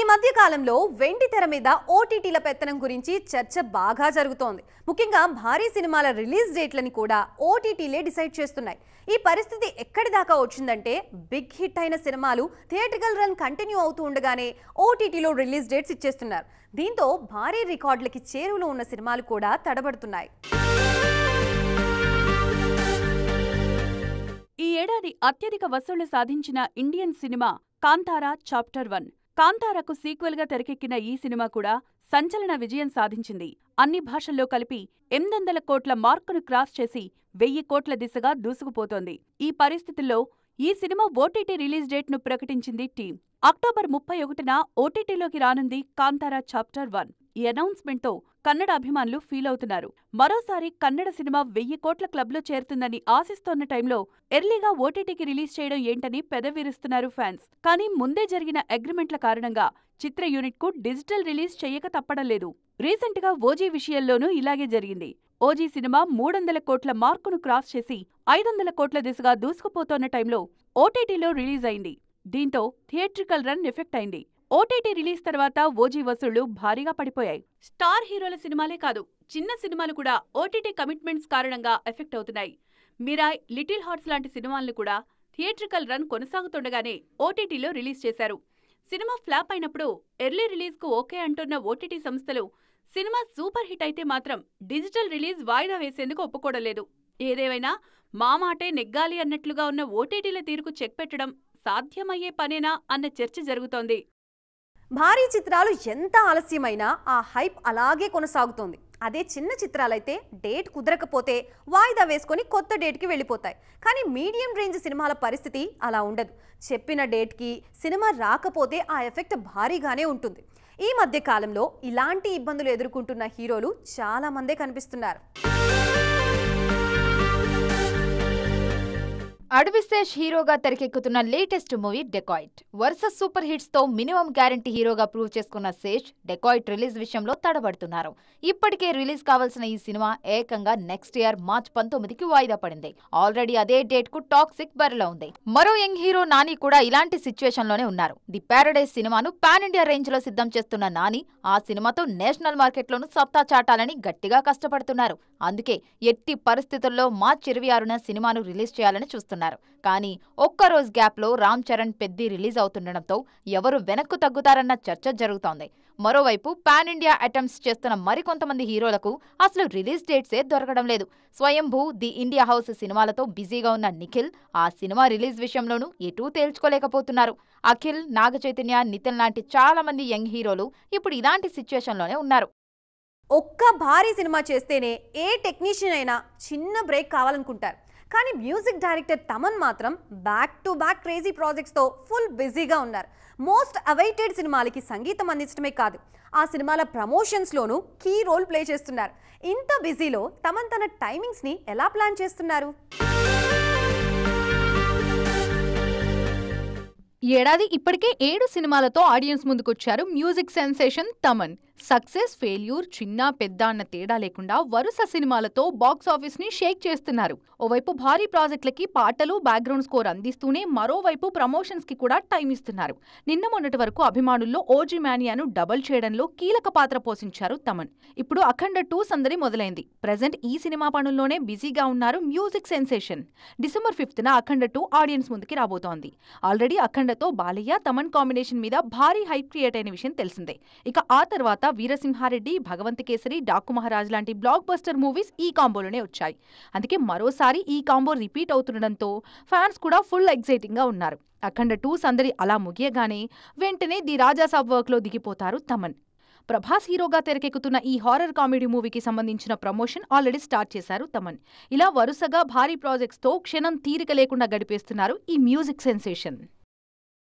మధ్య కాలంలో వెండి తెర మీద ఓటీటీల పెత్తనం గురించి చర్చ బాగా జరుగుతోంది. ముఖ్యంగా భారీ సినిమాల రిలీజ్ డేట్లని కూడా ఓటీటీలే డిసైడ్ చేస్తున్నాయి. ఈ పరిస్థితి ఎక్కడి దాకా వచ్చిందంటే బిగ్ హిట్ అయిన సినిమాలు థియేట్రికల్ రన్ కంటిన్యూ అవుతూ ఉండగానే ఓటీటీలో రిలీజ్ డేట్స్ ఇచ్చేస్తున్నారు. దీంతో భారీ రికార్డులకి చేరువలో ఉన్న సినిమాలు కూడా తడబడుతున్నాయి. ఈ ఏడాది అత్యధిక వసూళ్లు సాధించిన ఇండియన్ సినిమా కాంతారా చాప్టర్ 1. కాంతారాకు సీక్వెల్ గా తెరకెక్కిన ఈ సినిమా కూడా సంచలన విజయం సాధించింది. అన్ని భాషల్లో కలిపి 800 కోట్ల మార్కును క్రాస్ చేసి 1000 కోట్ల దిశగా దూసుకుపోతోంది. ఈ పరిస్థితుల్లో ఈ సినిమా ఓటీటీ రిలీజ్ డేట్ ను ప్రకటించింది టీం. అక్టోబర్ 31న ఓటీటీలోకి రానుంది కాంతారా చాప్టర్ 1. ఈ అనౌన్స్మెంట్ తో కన్నడ అభిమానులు ఫీల్ అవుతున్నారు. మరోసారి కన్నడ సినిమా 1000 కోట్ల క్లబ్లో చేరుతుందని ఆశిస్తోన్న టైంలో ఎర్లీగా ఓటీటీకి రిలీజ్ చేయడం ఏంటని పెదవిరుస్తున్నారు ఫ్యాన్స్. కానీ ముందే జరిగిన అగ్రిమెంట్ల కారణంగా చిత్ర యూనిట్ కు డిజిటల్ రిలీజ్ చేయక తప్పడం లేదు. రీసెంట్ గా ఓజీ విషయంలోనూ ఇలాగే జరిగింది. ఓజీ సినిమా 300 కోట్ల మార్కును క్రాస్ చేసి 500 కోట్ల దిశగా దూసుకుపోతోన్న టైంలో ఓటీటీలో రిలీజ్ అయింది. దీంతో థియేట్రికల్ రన్ ఎఫెక్ట్ అయింది. ఓటీటీ రిలీజ్ తర్వాత ఓజీ వసూళ్లు భారీగా పడిపోయాయి. స్టార్ హీరోల సినిమాలే కాదు, చిన్న సినిమాలు కూడా ఓటీటీ కమిట్మెంట్స్ కారణంగా ఎఫెక్ట్ అవుతున్నాయి. మిరాయ్, లిటిల్ హార్ట్స్ లాంటి సినిమాలను కూడా థియేట్రికల్ రన్ కొనసాగుతుండగానే ఓటీటీలో రిలీజ్ చేశారు. సినిమా ఫ్లాప్ అయినప్పుడు ఎర్లీ రిలీజ్ కు ఓకే అంటున్న ఓటీటీ సంస్థలు సినిమా సూపర్ హిట్ అయితే మాత్రం డిజిటల్ రిలీజ్ వాయిదా వేసేందుకు ఒప్పుకోవడం లేదు. ఏదేమైనా మా మాటే నెగ్గాలి అన్నట్లుగా ఉన్న ఓటీటీల తీరుకు చెక్ పెట్టడం సాధ్యమయ్యే పనేనా అన్న చర్చ జరుగుతోంది. భారీ చిత్రాలు ఎంత ఆలస్యమైనా ఆ హైప్ అలాగే కొనసాగుతోంది. అదే చిన్న చిత్రాలైతే డేట్ కుదరకపోతే వాయిదా వేసుకొని కొత్త డేట్కి వెళ్ళిపోతాయి. కానీ మీడియం రేంజ్ సినిమాల పరిస్థితి అలా ఉండదు. చెప్పిన డేట్కి సినిమా రాకపోతే ఆ ఎఫెక్ట్ భారీగానే ఉంటుంది. ఈ మధ్య కాలంలో ఇలాంటి ఇబ్బందులు ఎదుర్కొంటున్న హీరోలు చాలా మందే కనిపిస్తున్నారు. అడవిశేష్ హీరోగా తెరకెక్కుతున్న లేటెస్ట్ మూవీ డెకాయిట్. వరుస సూపర్ హిట్స్ తో మినిమం గ్యారంటీ హీరోగా ప్రూవ్ చేసుకున్న శేష్ డెకాయిట్ రిలీజ్ విషయంలో తడబడుతున్నారు. ఇప్పటికే రిలీజ్ కావాల్సిన ఈ సినిమా ఏకంగా నెక్స్ట్ ఇయర్ మార్చ్ 19కి వాయిదా పడింది. ఆల్రెడీ అదే డేట్ కు టాక్సిక్ బరిలో ఉంది. మరో యంగ్ హీరో నాని కూడా ఇలాంటి సిచ్యువేషన్ లోనే ఉన్నారు. ది ప్యారడైజ్ సినిమాను పాన్ ఇండియా రేంజ్ లో సిద్ధం చేస్తున్న నాని ఆ సినిమాతో నేషనల్ మార్కెట్ లోను సత్తా చాటాలని గట్టిగా కష్టపడుతున్నారు. అందుకే ఎట్టి పరిస్థితుల్లో మార్చ్ 26న సినిమాను రిలీజ్ చేయాలని చూస్తున్నారు. కానీ ఒక్కరోజు గ్యాప్ లో రామ్ చరణ్ పెద్ది రిలీజ్ అవుతుండటంతో ఎవరు వెనక్కు తగ్గుతారన్న చర్చ జరుగుతోంది. మరోవైపు పాన్ ఇండియా అటెంప్ట్స్ చేస్తున్న మరికొంతమంది హీరోలకు అసలు రిలీజ్ డేట్సే దొరకడం లేదు. స్వయంభూ, ది ఇండియా హౌస్ సినిమాలతో బిజీగా ఉన్న నిఖిల్ ఆ సినిమా రిలీజ్ విషయంలోనూ ఎటూ తేల్చుకోలేకపోతున్నారు. అఖిల్, నాగ చైతన్య, నితిన్ లాంటి చాలా మంది యంగ్ హీరోలు ఇప్పుడు ఇలాంటి సిచ్యువేషన్లోనే ఉన్నారు. ఒక్క భారీ సినిమా చేస్తేనే ఏ టెక్నీషియన్ అయినా చిన్న బ్రేక్ కావాలనుకుంటారు. కానీ మ్యూజిక్ డైరెక్టర్ తమన్ మాత్రం బ్యాక్ టు బ్యాక్ క్రేజీ ప్రాజెక్ట్స్తో ఫుల్ బిజీగా ఉన్నారు. మోస్ట్ అవైటెడ్ సినిమాలకి సంగీతం అందించడమే కాదు, ఆ సినిమాల ప్రమోషన్స్లోనూ కీ రోల్ ప్లే చేస్తున్నారు. ఇంత బిజీలో తమన్ తన టైమింగ్స్ని ఎలా ప్లాన్ చేస్తున్నారు? ఏడాది ఇప్పటికే 7 సినిమాలతో ఆడియన్స్ ముందుకొచ్చారు music sensation Thaman. Success, failure, చిన్న పెద్ద అన్న తేడా లేకుండా వరుస సినిమాలతో బాక్స్ ఆఫీస్ ని షేక్ చేస్తున్నారు. ఓవైపు భారీ ప్రాజెక్టులకి పాటలు, బ్యాక్గ్రౌండ్ స్కోర్ అందిస్తూనే మరోవైపు ప్రమోషన్స్ కి కూడా టైం ఇస్తున్నారు. నిన్న మొన్నటి వరకు అభిమానుల్లో ఓజీ మానియాను డబుల్ చేయడంలో కీలక పాత్ర పోషించారు తమన్. ఇప్పుడు అఖండ 2 సందడి మొదలైంది. ప్రెజెంట్ ఈ సినిమా పనుల్లోనే బిజీగా ఉన్నారు మ్యూజిక్ సెన్సేషన్. డిసెంబర్ 5న అఖండ 2 ఆడియన్స్ ముందుకి రాబోతోంది. ఆల్రెడీ అఖండతో బాలయ్య, తమన్ కాంబినేషన్ మీద భారీ హైప్ క్రియేట్ అయిన విషయం తెలిసిందే. ఇక ఆ తర్వాత వీరసింహారెడ్డి, భగవంత్ కేసరి, డాకు మహారాజ్ లాంటి బ్లాక్ బస్టర్ మూవీస్ ఈ కాంబోలోనే వచ్చాయి. అందుకే మరోసారి ఈ కాంబో రిపీట్ అవుతుండడంతో ఫ్యాన్స్ కూడా ఫుల్ ఎక్సైటింగ్ గా ఉన్నారు. అఖండ 2 సందడి అలా ముగియగానే వెంటనే ది రాజాసాబ్ వర్క్ లో దిగిపోతారు తమన్. ప్రభాస్ హీరోగా తెరకెక్కుతున్న ఈ హారర్ కామెడీ మూవీకి సంబంధించిన ప్రమోషన్ ఆల్రెడీ స్టార్ట్ చేశారు తమన్. ఇలా వరుసగా భారీ ప్రాజెక్ట్స్ తో క్షణం తీరిక లేకుండా గడిపేస్తున్నారు ఈ మ్యూజిక్ సెన్సేషన్.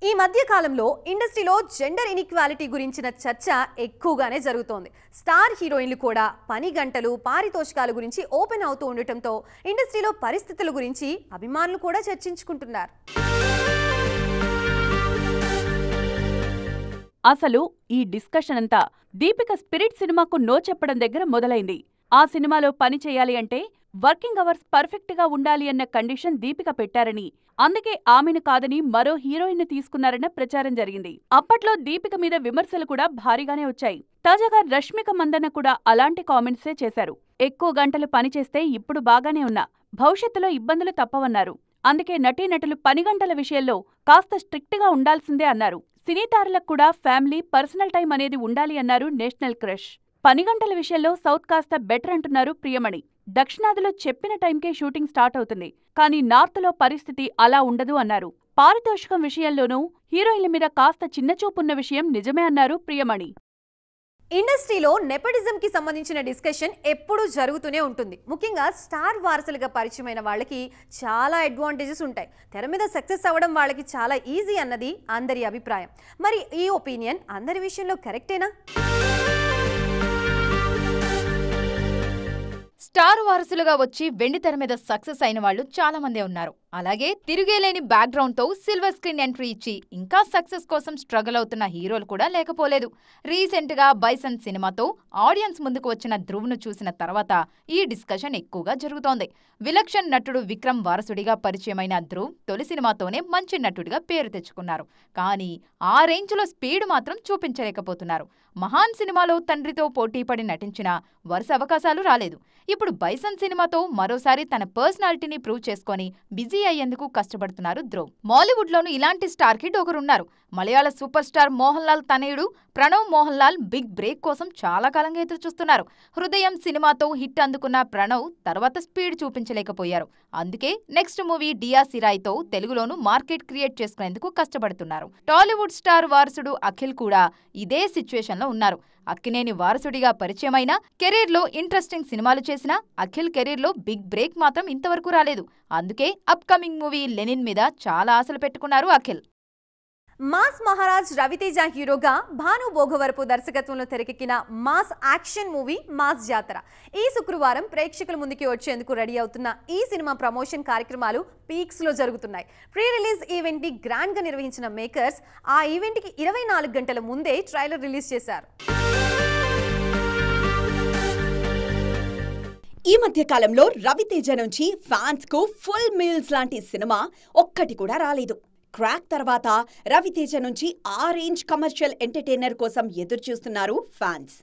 ఈ మధ్య కాలంలో ఇండస్ట్రీలో జెండర్ ఇన్ఈక్వాలిటీ గురించిన చర్చ ఎక్కువగానే జరుగుతోంది. స్టార్ హీరోయిన్లు కూడా పని గంటలు, పారితోషికాల గురించి ఓపెన్ అవుతూ ఉండటంతో ఇండస్ట్రీలో పరిస్థితుల గురించి అభిమానులు కూడా చర్చించుకుంటున్నారు. అసలు ఈ డిస్కషన్ అంతా దీపిక స్పిరిట్ సినిమాకు నో చెప్పడం దగ్గర మొదలైంది. ఆ సినిమాలో పని చేయాలి అంటే వర్కింగ్ అవర్స్ పర్ఫెక్ట్ గా ఉండాలి అన్న కండిషన్ దీపిక పెట్టారని, అందుకే ఆమెను కాదని మరో హీరోయిన్ తీసుకున్నారన్న ప్రచారం జరిగింది. అప్పట్లో దీపిక మీద విమర్శలు కూడా భారీగానే వచ్చాయి. తాజాగా రష్మిక మందన్న కూడా అలాంటి కామెంట్సే చేశారు. ఎక్కువ గంటలు పనిచేస్తే ఇప్పుడు బాగానే ఉన్నా, భవిష్యత్తులో ఇబ్బందులు తప్పవన్నారు. అందుకే నటీనటులు పని గంటల విషయంలో కాస్త స్ట్రిక్ట్ గా ఉండాల్సిందే అన్నారు. సినీ తారలకు కూడా ఫ్యామిలీ, పర్సనల్ టైం అనేది ఉండాలి అన్నారు నేషనల్ క్రష్. పని గంటల విషయంలో సౌత్ కాస్త బెటర్ అంటున్నారు ప్రియమణి. దక్షిణాదిలో చెప్పిన టైంకే షూటింగ్ స్టార్ట్ అవుతుంది, కానీ నార్త్లో పరిస్థితి అలా ఉండదు అన్నారు. పారితోషికం విషయంలోనూ హీరోయిన్ల మీద కాస్త చిన్నచూపున్న విషయం నిజమే అన్నారు ప్రియమణి. ఇండస్ట్రీలో నెపోటిజంకి సంబంధించిన డిస్కషన్ ఎప్పుడూ జరుగుతూనే ఉంటుంది. ముఖ్యంగా స్టార్ వారసులుగా పరిచయమైన వాళ్ళకి చాలా అడ్వాంటేజెస్ ఉంటాయి. తెర మీద సక్సెస్ అవ్వడం వాళ్ళకి చాలా ఈజీ అన్నది అందరి అభిప్రాయం. మరి ఈ ఒపీనియన్ అందరి విషయంలో కరెక్టేనా? స్టార్ వారసులుగా వచ్చి వెండితెర మీద సక్సెస్ అయిన వాళ్ళు చాలా మందే ఉన్నారు. అలాగే తిరిగేలేని బ్యాక్గ్రౌండ్ తో సిల్వర్ స్క్రీన్ ఎంట్రీ ఇచ్చి ఇంకా సక్సెస్ కోసం స్ట్రగుల్ అవుతున్న హీరోలు కూడా లేకపోలేదు. రీసెంట్ గా బైసన్ సినిమాతో ఆడియన్స్ ముందుకు వచ్చిన ధ్రువ్ను చూసిన తర్వాత ఈ డిస్కషన్ ఎక్కువగా జరుగుతోంది. విలక్షణ్ నటుడు విక్రమ్ వారసుడిగా పరిచయమైన ధ్రువ్ తొలి సినిమాతోనే మంచి నటుడిగా పేరు తెచ్చుకున్నారు. కానీ ఆ రేంజ్ లో స్పీడ్ మాత్రం చూపించలేకపోతున్నారు. మహాన్ సినిమాలో తండ్రితో పోటీపడి నటించిన వరుస అవకాశాలు రాలేదు. ఇప్పుడు బైసన్ సినిమాతో మరోసారి తన పర్సనాలిటీని ప్రూవ్ చేసుకొని బిజీ అయ్యేందుకు కష్టపడుతున్నారు ధ్రువ్. మాలీవుడ్ లోను ఇలాంటి స్టార్ కిడ్ ఒకరున్నారు. మలయాళ సూపర్ స్టార్ మోహన్ లాల్ తనయుడు ప్రణవ్ మోహన్ లాల్ బిగ్ బ్రేక్ కోసం చాలా కాలంగా ఎదురుచూస్తున్నారు. హృదయం సినిమాతో హిట్ అందుకున్న ప్రణవ్ తర్వాత స్పీడ్ చూపించలేకపోయారు. అందుకే నెక్స్ట్ మూవీ డియా సిరాయ్తో తెలుగులోనూ మార్కెట్ క్రియేట్ చేసుకునేందుకు కష్టపడుతున్నారు. టాలీవుడ్ స్టార్ వారసుడు అఖిల్ కూడా ఇదే సిచ్యువేషన్లో ఉన్నారు. అక్కినేని వారసుడిగా పరిచయమైన, కెరీర్లో ఇంట్రెస్టింగ్ సినిమాలు చేసిన అఖిల్ కెరీర్లో బిగ్ బ్రేక్ మాత్రం ఇంతవరకు రాలేదు. అందుకే అప్కమింగ్ మూవీ లెనిన్ మీద చాలా ఆశలు పెట్టుకున్నారు అఖిల్. మాస్ మహారాజ్ రవితేజ హీరోగా భాను భోగవరపు దర్శకత్వంలో తెరకెక్కిన మాస్ యాక్షన్ మూవీ మాస్ జాతర ఈ శుక్రవారం ప్రేక్షకుల ముందుకి వచ్చేందుకు రెడీ అవుతున్న ఈ సినిమా ప్రమోషన్ కార్యక్రమాలు పీక్స్ లో జరుగుతున్నాయి. ప్రీ రిలీజ్ ఈవెంట్ ని గ్రాండ్ గా నిర్వహించిన మేకర్స్ ఆ ఈవెంట్ కి 24 గంటల ముందే ట్రైలర్ రిలీజ్ చేశారు. ఈ మధ్య కాలంలో రవితేజ నుంచి ఫ్యాన్స్ కు ఫుల్ మీల్స్ లాంటి సినిమా ఒక్కటి కూడా రాలేదు. క్రాక్ తర్వాత రవితేజ నుంచి ఆ రేంజ్ కమర్షియల్ ఎంటర్టైనర్ కోసం ఎదురుచూస్తున్నారు ఫ్యాన్స్.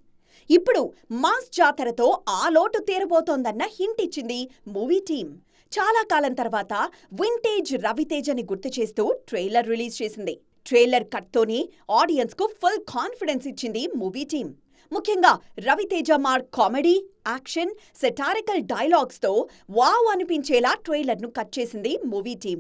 ఇప్పుడు మాస్ జాతరతో ఆ లోటు తీరబోతోందన్న హింట్ ఇచ్చింది మూవీ టీం. చాలా కాలం తర్వాత వింటేజ్ రవితేజని గుర్తు చేస్తూ ట్రైలర్ రిలీజ్ చేసింది. ట్రైలర్ కట్తోనే ఆడియన్స్ కు ఫుల్ కాన్ఫిడెన్స్ ఇచ్చింది మూవీ టీం. ముఖ్యంగా రవితేజ మార్ కామెడీ, యాక్షన్, సెటారికల్ డైలాగ్స్తో వావ్ అనిపించేలా ట్రైలర్ను కట్ చేసింది మూవీ టీం.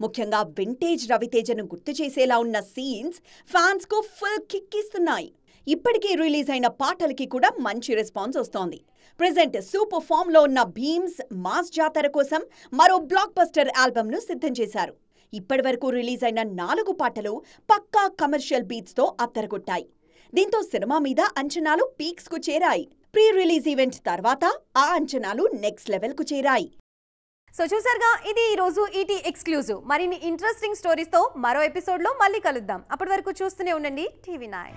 ముఖ్యంగా వింటేజ్ రవితేజను గుర్తు చేసేలా ఉన్న సీన్స్ ఫ్యాన్స్ కు ఫుల్ కిక్ ఇస్తున్నాయి. ఇప్పటికే రిలీజ్ అయిన పాటలకి కూడా మంచి రెస్పాన్స్ వస్తోంది. ప్రెజెంట్ సూపర్ ఫామ్ లో ఉన్న భీమ్స్ మాస్ జాతర కోసం మరో బ్లాక్ బస్టర్ ఆల్బమ్ ను సిద్ధం చేశారు. ఇప్పటి వరకు రిలీజ్ అయిన 4 పాటలు పక్కా కమర్షియల్ బీట్స్ తో అత్తరగొట్టాయి. దీంతో సినిమా మీద అంచనాలు పీక్స్ కు చేరాయి. ప్రీ రిలీజ్ ఈవెంట్ తర్వాత ఆ అంచనాలు నెక్స్ట్ లెవెల్ కు చేరాయి. సో చూసారుగా, ఇది ఈ రోజు ఈటీ ఎక్స్క్లూజివ్. మరిన్ని ఇంట్రెస్టింగ్ స్టోరీస్ తో మరో ఎపిసోడ్ లో మళ్ళీ కలుద్దాం. అప్పటి వరకు చూస్తూనే ఉండండి TV9.